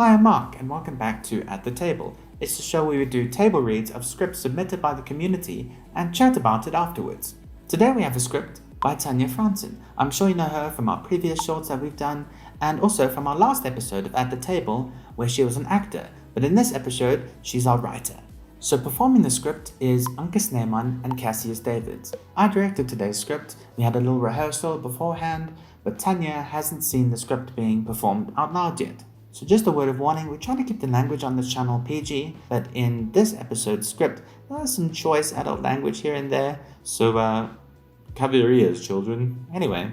Hi, I'm Mark, and welcome back to At the Table. It's the show where we do table reads of scripts submitted by the community and chat about it afterwards. Today we have a script by Tanja Franzsen. I'm sure you know her from our previous shorts that we've done, and also from our last episode of At the Table, where she was an actor, but in this episode, she's our writer. So performing the script is Anke Snyman and Cassius. I directed today's script. We had a little rehearsal beforehand, but Tanja hasn't seen the script being performed out loud yet. So just a word of warning, we try to keep the language on this channel PG, but in this episode's script, there's some choice adult language here and there, so cover your ears, children. Anyway,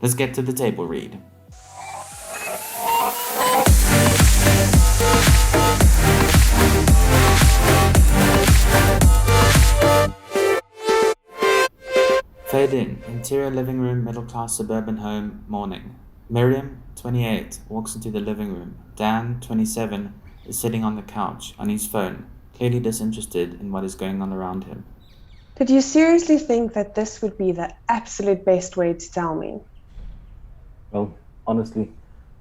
let's get to the table read. Fade in, interior living room, middle class suburban home, morning. Miriam, 28, walks into the living room. Dan, 27, is sitting on the couch, on his phone, clearly disinterested in what is going on around him. Did you seriously think that this would be the absolute best way to tell me? Well, honestly,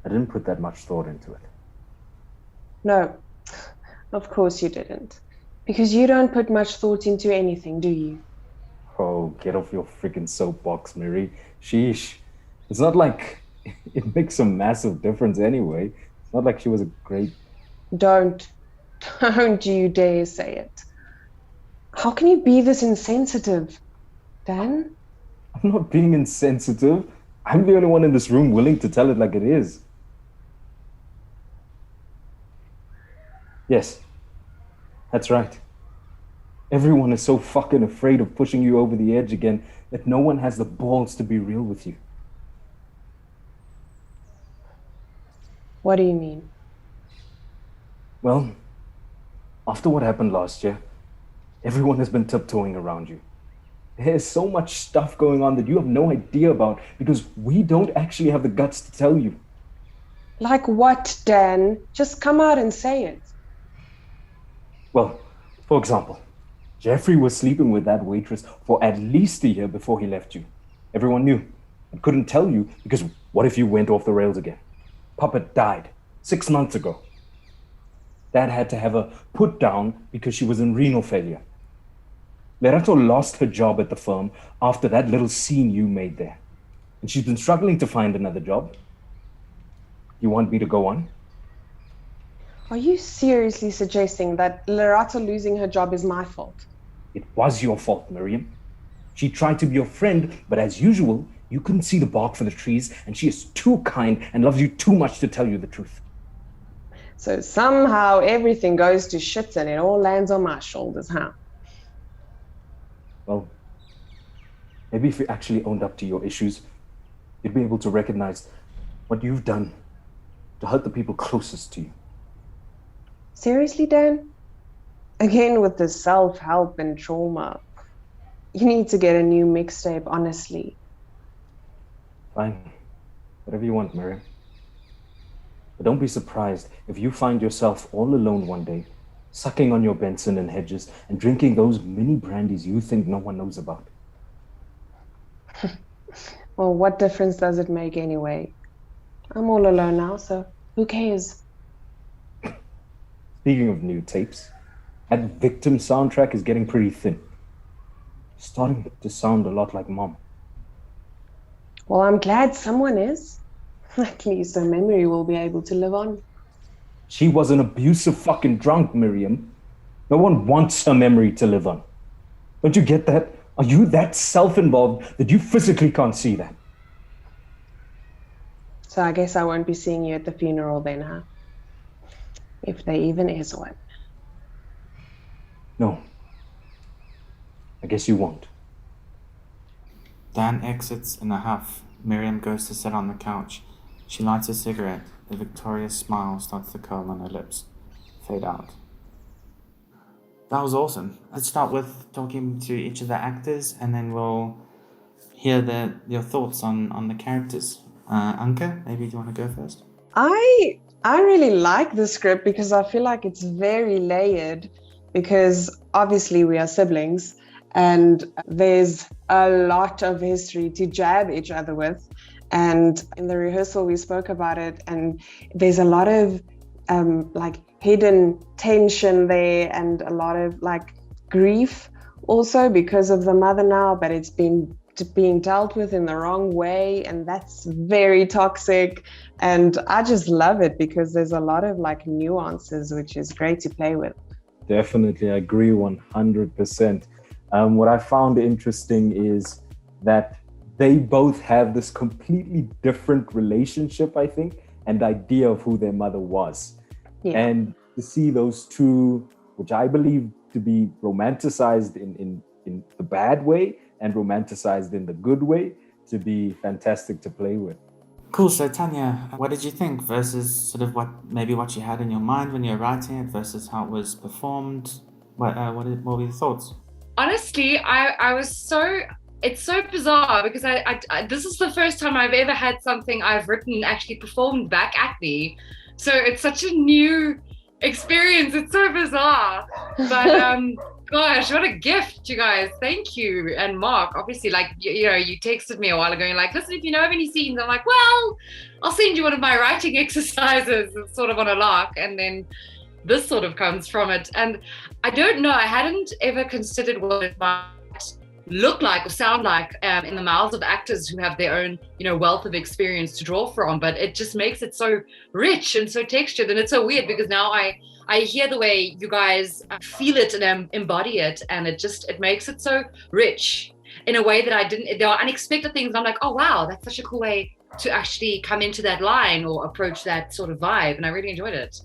I didn't put that much thought into it. No, of course you didn't. Because you don't put much thought into anything, do you? Oh, get off your freaking soapbox, Mary. Sheesh. It's not like it makes a massive difference anyway. It's not like she was a great... Don't you dare say it. How can you be this insensitive, Dan? I'm not being insensitive. I'm the only one in this room willing to tell it like it is. Yes, that's right. Everyone is so fucking afraid of pushing you over the edge again that no one has the balls to be real with you. What do you mean? Well, after what happened last year, everyone has been tiptoeing around you. There's so much stuff going on that you have no idea about because we don't actually have the guts to tell you. Like what, Dan? Just come out and say it. Well, for example, Jeffrey was sleeping with that waitress for at least a year before he left you. Everyone knew and couldn't tell you because what if you went off the rails again? Papa died 6 months ago. Dad had to have her put down because she was in renal failure. Lerato lost her job at the firm after that little scene you made there. And she's been struggling to find another job. You want me to go on? Are you seriously suggesting that Lerato losing her job is my fault? It was your fault, Miriam. She tried to be your friend, but as usual, you couldn't see the bark for the trees, and she is too kind and loves you too much to tell you the truth. So somehow everything goes to shit and it all lands on my shoulders, huh? Well, maybe if you actually owned up to your issues, you'd be able to recognize what you've done to hurt the people closest to you. Seriously, Dan? Again with the self-help and trauma. You need to get a new mixtape, honestly. Fine. Whatever you want, Miriam. But don't be surprised if you find yourself all alone one day, sucking on your Benson and Hedges and drinking those mini brandies you think no one knows about. Well, what difference does it make anyway? I'm all alone now, so who cares? Speaking of new tapes, that Victim soundtrack is getting pretty thin. Starting to sound a lot like Mom. Well, I'm glad someone is. At least her memory will be able to live on. She was an abusive fucking drunk, Miriam. No one wants her memory to live on. Don't you get that? Are you that self-involved that you physically can't see that? So I guess I won't be seeing you at the funeral then, huh? If there even is one. No. I guess you won't. Dan exits in a huff. Miriam goes to sit on the couch. She lights a cigarette. The victorious smile starts to curl on her lips. Fade out. That was awesome. Let's start with talking to each of the actors, and then we'll hear your thoughts on the characters. Anke, maybe you want to go first? I really like the script because I feel like it's very layered, because obviously we are siblings and there's a lot of history to jab each other with. And in the rehearsal, we spoke about it, and there's a lot of like hidden tension there and a lot of like grief also because of the mother now, but it's being dealt with in the wrong way, and that's very toxic. And I just love it because there's a lot of like nuances, which is great to play with. Definitely, I agree 100%. What I found interesting is that they both have this completely different relationship, I think, and idea of who their mother was. Yeah. And to see those two, which I believe to be romanticized in the bad way and romanticized in the good way, to be fantastic to play with. Cool. So Tanya, what did you think versus sort of what you had in your mind when you were writing it versus how it was performed? What were your thoughts? Honestly, I was so, it's so bizarre because I this is the first time I've ever had something I've written actually performed back at me. So it's such a new experience. It's so bizarre. But gosh, what a gift, you guys. Thank you. And Mark, obviously, like, you know, you texted me a while ago and you're like, listen, if you know of any scenes, I'm like, well, I'll send you one of my writing exercises. It's sort of on a lark. And then this sort of comes from it. And I don't know, I hadn't ever considered what it might look like or sound like in the mouths of actors who have their own, you know, wealth of experience to draw from. But it just makes it so rich and so textured. And it's so weird because now I hear the way you guys feel it and embody it, and it makes it so rich in a way that there are unexpected things. And I'm like, oh wow, that's such a cool way to actually come into that line or approach that sort of vibe. And I really enjoyed it.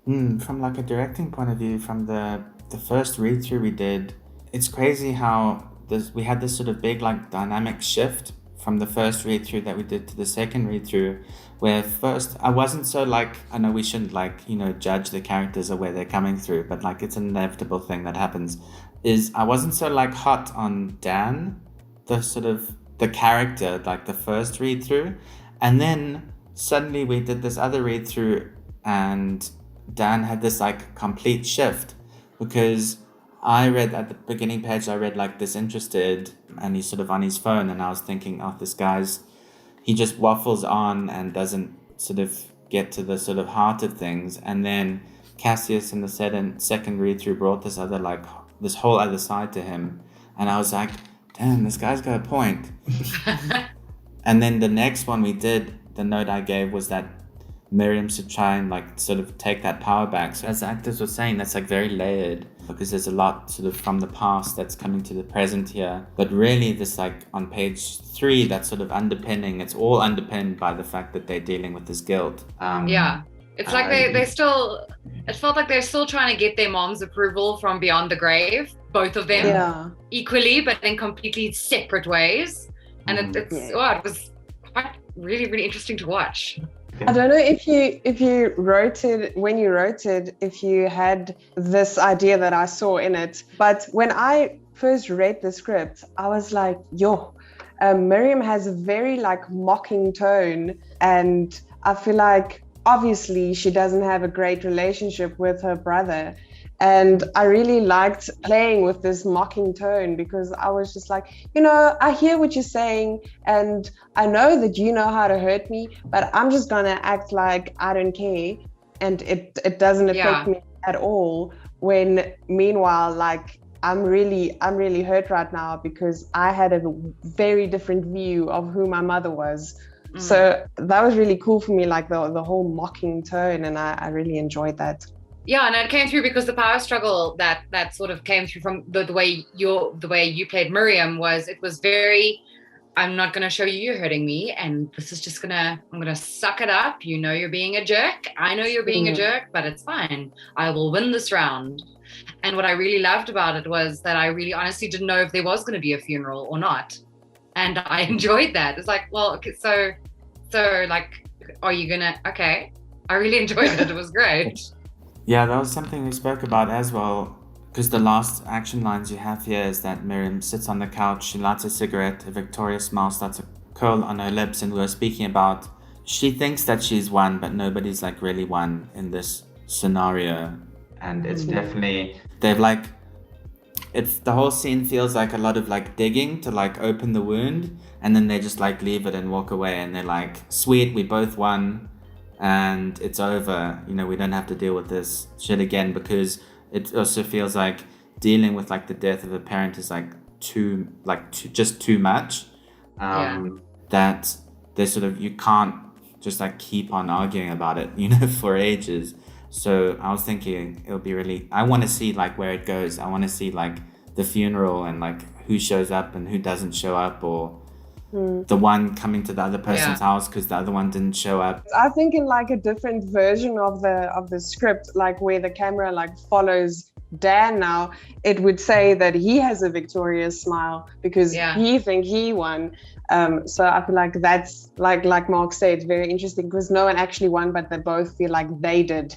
From like a directing point of view, from the first read through we did, it's crazy how we had this sort of big like dynamic shift from the first read through that we did to the second read through, where first I wasn't so like, I know we shouldn't like, you know, judge the characters or where they're coming through, but like it's an inevitable thing that happens, is I wasn't so like hot on Dan, the character, like the first read through, and then suddenly we did this other read through and Dan had this like complete shift, because I read at the beginning page, I read like disinterested and he's sort of on his phone, and I was thinking, oh, this guy's, he just waffles on and doesn't sort of get to the sort of heart of things. And then Cassius in the second read through brought this whole other side to him, and I was like, damn, this guy's got a point. And then the next one we did, the note I gave was that Miriam should try and like sort of take that power back. So as the actors were saying, that's like very layered, because there's a lot sort of from the past that's coming to the present here. But really this like on page 3, that sort of underpinning, it's all underpinned by the fact that they're dealing with this guilt. Yeah. It's like they still, it felt like they're still trying to get their mom's approval from beyond the grave, both of them equally, but in completely separate ways. And it was quite really, really interesting to watch. I don't know if you wrote it, when you wrote it, if you had this idea that I saw in it, but when I first read the script, I was like, Miriam has a very like mocking tone, and I feel like obviously she doesn't have a great relationship with her brother. And I really liked playing with this mocking tone, because I was just like, you know, I hear what you're saying and I know that you know how to hurt me, but I'm just gonna act like I don't care and it doesn't affect me at all. When meanwhile, like I'm really hurt right now because I had a very different view of who my mother was. So that was really cool for me, like the whole mocking tone, and I really enjoyed that. Yeah, and it came through because the power struggle that sort of came through from the way you played Miriam was very, I'm not going to show you you're hurting me, and this is just I'm going to suck it up. You know you're being a jerk. I know you're being a jerk, but it's fine. I will win this round. And what I really loved about it was that I really honestly didn't know if there was going to be a funeral or not. And I enjoyed that. It's like, well, okay, so like, are you going to, okay. I really enjoyed it. It was great. Yeah, that was something we spoke about as well, because the last action lines you have here is that Miriam sits on the couch, she lights a cigarette, a Victoria smile starts to curl on her lips, and we were speaking about, she thinks that she's won, but nobody's like really won in this scenario. And it's definitely, the whole scene feels like a lot of like digging to like open the wound, and then they just like leave it and walk away, and they're like, sweet, we both won. and it's over. We don't have to deal with this shit again, because it also feels like dealing with like the death of a parent is just too much. That there's you can't just like keep on arguing about it, for ages. So I was thinking it'll be I want to see like where it goes. I want to see like the funeral and like who shows up and who doesn't show up, or the one coming to the other person's house because the other one didn't show up. I think in like a different version of the script, like where the camera like follows Dan now, it would say that he has a victorious smile because he think he won. So I feel like that's like Mark said, very interesting, because no one actually won, but they both feel like they did,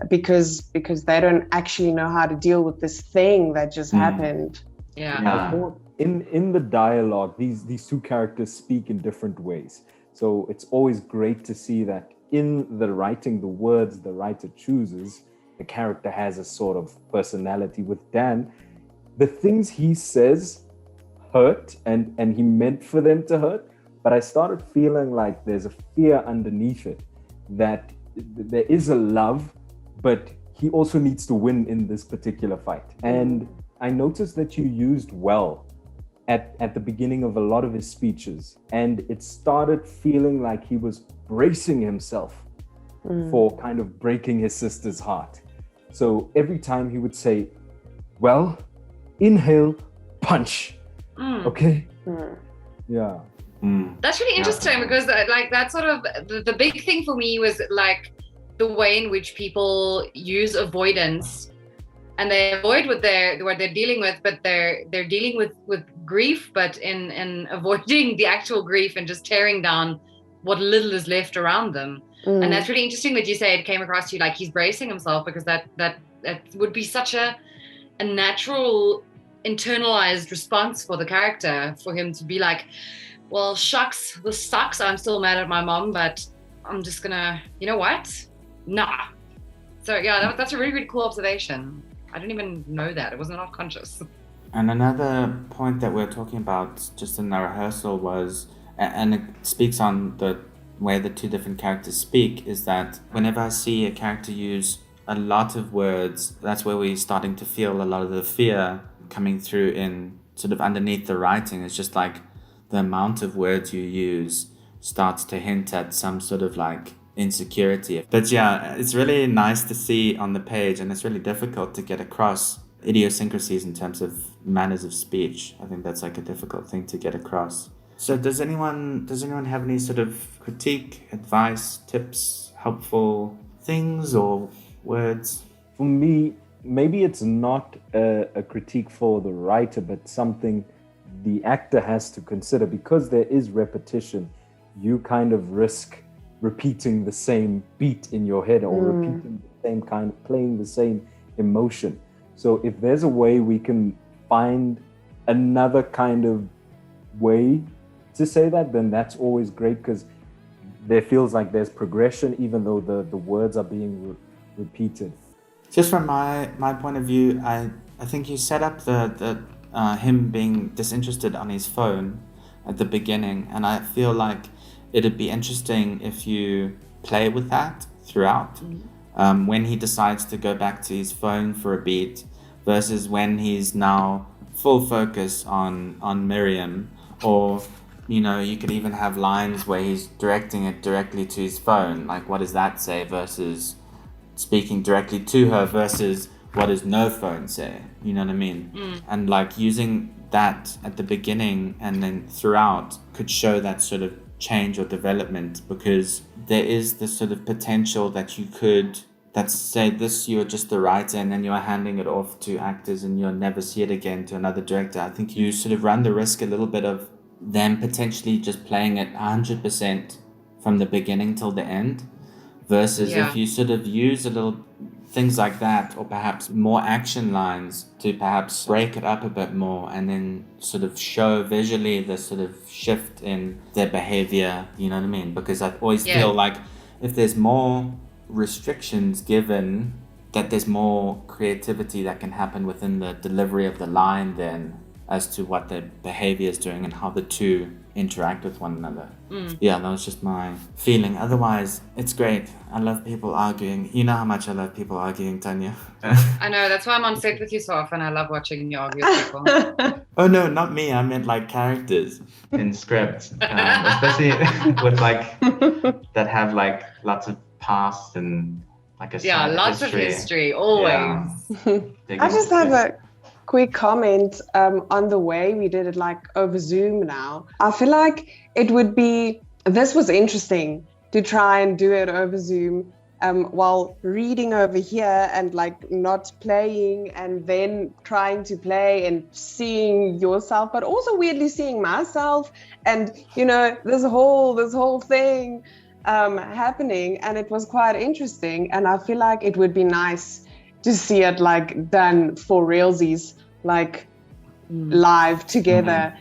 because they don't actually know how to deal with this thing that just happened. In the dialogue, these two characters speak in different ways. So it's always great to see that in the writing, the words the writer chooses, the character has a sort of personality. With Dan, the things he says hurt, and he meant for them to hurt, but I started feeling like there's a fear underneath it, that there is a love, but he also needs to win in this particular fight. And I noticed that you used well at the beginning of a lot of his speeches, and it started feeling like he was bracing himself for kind of breaking his sister's heart. So every time he would say, well, inhale, punch. Okay? Yeah. That's really interesting, because like that's sort of the big thing for me was like the way in which people use avoidance, and they avoid what they're dealing with, but they're dealing with grief, but in avoiding the actual grief and just tearing down what little is left around them. And that's really interesting that you say it came across to you like he's bracing himself, because that would be such a natural internalized response for the character, for him to be like, well, shucks, this sucks, I'm still mad at my mom, but I'm just gonna, you know what? Nah. So yeah, that's a really, really cool observation. I didn't even know that. It was not conscious. And another point that we're talking about just in the rehearsal was, and it speaks on the way the two different characters speak, is that whenever I see a character use a lot of words, that's where we're starting to feel a lot of the fear coming through in sort of underneath the writing. It's just like the amount of words you use starts to hint at some sort of like insecurity. But yeah, it's really nice to see on the page, and it's really difficult to get across idiosyncrasies in terms of manners of speech. I think that's like a difficult thing to get across. So does anyone have any sort of critique, advice, tips, helpful things or words? For me, maybe it's not a critique for the writer, but something the actor has to consider, because there is repetition. You kind of risk repeating the same beat in your head, or repeating the same kind of, playing the same emotion. So if there's a way we can find another kind of way to say that, then that's always great, because there feels like there's progression, even though the words are being repeated. Just from my point of view, I think you set up the him being disinterested on his phone at the beginning, and I feel like it'd be interesting if you play with that throughout. When he decides to go back to his phone for a beat versus when he's now full focus on Miriam, or you could even have lines where he's directing it directly to his phone, like what does that say, versus speaking directly to her versus what does no phone say, you know what I mean? And like using that at the beginning and then throughout could show that sort of change or development, because there is this sort of potential that you could, that's say this, you're just the writer and then you're handing it off to actors and you'll never see it again to another director. I think you sort of run the risk a little bit of them potentially just playing it 100% from the beginning till the end, versus if you sort of use a little things like that, or perhaps more action lines to perhaps break it up a bit more and then sort of show visually the sort of shift in their behavior, you know what I mean? Because I always feel like if there's more restrictions given, that there's more creativity that can happen within the delivery of the line then as to what their behavior is doing and how the two interact with one another. Yeah, that was just my feeling. Otherwise, it's great. I love people arguing. You know how much I love people arguing, Tanya. I know, that's why I'm on set with you so often. I love watching you argue with people. Oh no, not me. I meant like characters in scripts, especially with like that have like lots of past and like a lots of history, always. I just have a quick comment on the way we did it, like over Zoom now. I feel like this was interesting to try and do it over Zoom while reading over here and like not playing, and then trying to play and seeing yourself, but also weirdly seeing myself, and you know, this whole thing happening, and it was quite interesting. And I feel like it would be nice to see it like done for realsies, like live together,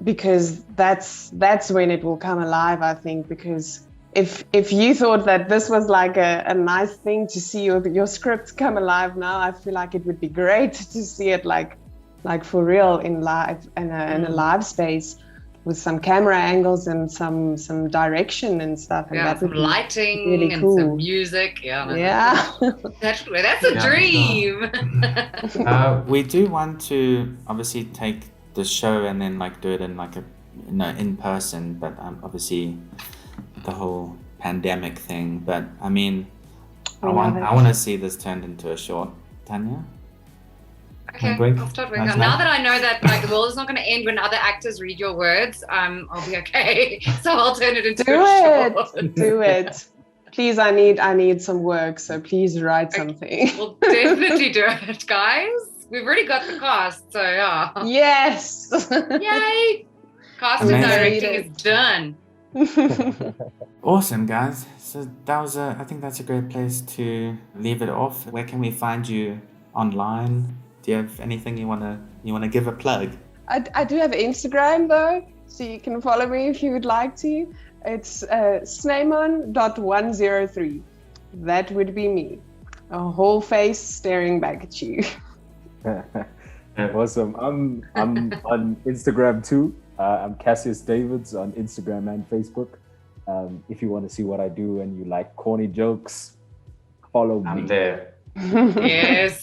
because that's when it will come alive, I think. Because if you thought that this was like a nice thing to see your script come alive now, I feel like it would be great to see it like for real in live, in a live space, with some camera angles and some direction and stuff. And that some would be lighting really and cool. some music. Yeah. That's a dream. We do want to obviously take the show and then like do it in like in person, but obviously the whole pandemic thing. But I mean, I want to see this turned into a short. Tanya? Okay, I'll start working on. Now that I know that like the world is not going to end when other actors read your words, I'll be okay. So I'll turn it into a short. Do it. Please, I need some work, so please write something. We'll definitely do it, guys. We've already got the cast, so yeah. Yes. Yay! Cast and directing is done. Awesome, guys. So that was I think that's a great place to leave it off. Where can we find you online? Do you have anything you wanna give a plug? I do have Instagram though, so you can follow me if you would like to. It's Snyman.103. That would be me. A whole face staring back at you. Awesome. I'm on Instagram too. I'm Cassius Davids on Instagram and Facebook. If you want to see what I do and you like corny jokes, follow me. I'm there. Yes.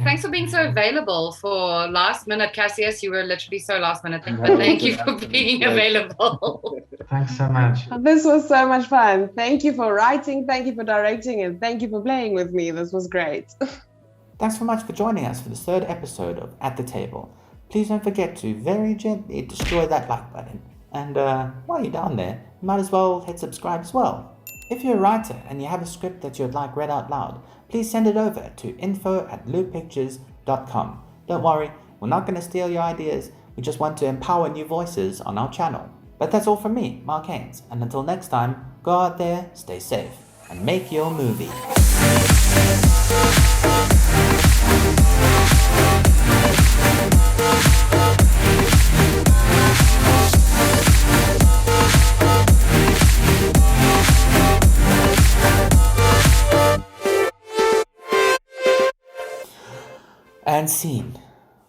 Thanks for being so available for last minute, Cassius. You were literally so last minute. But thank you for being available. Thanks so much. This was so much fun. Thank you for writing. Thank you for directing, and thank you for playing with me. This was great. Thanks so much for joining us for the third episode of At the Table. Please don't forget to very gently destroy that like button. And while you're down there, you might as well hit subscribe as well. If you're a writer and you have a script that you'd like read out loud, please send it over to info@looppictures.com. Don't worry, we're not going to steal your ideas. We just want to empower new voices on our channel. But that's all from me, Mark Haynes. And until next time, go out there, stay safe, and make your movie. And scene.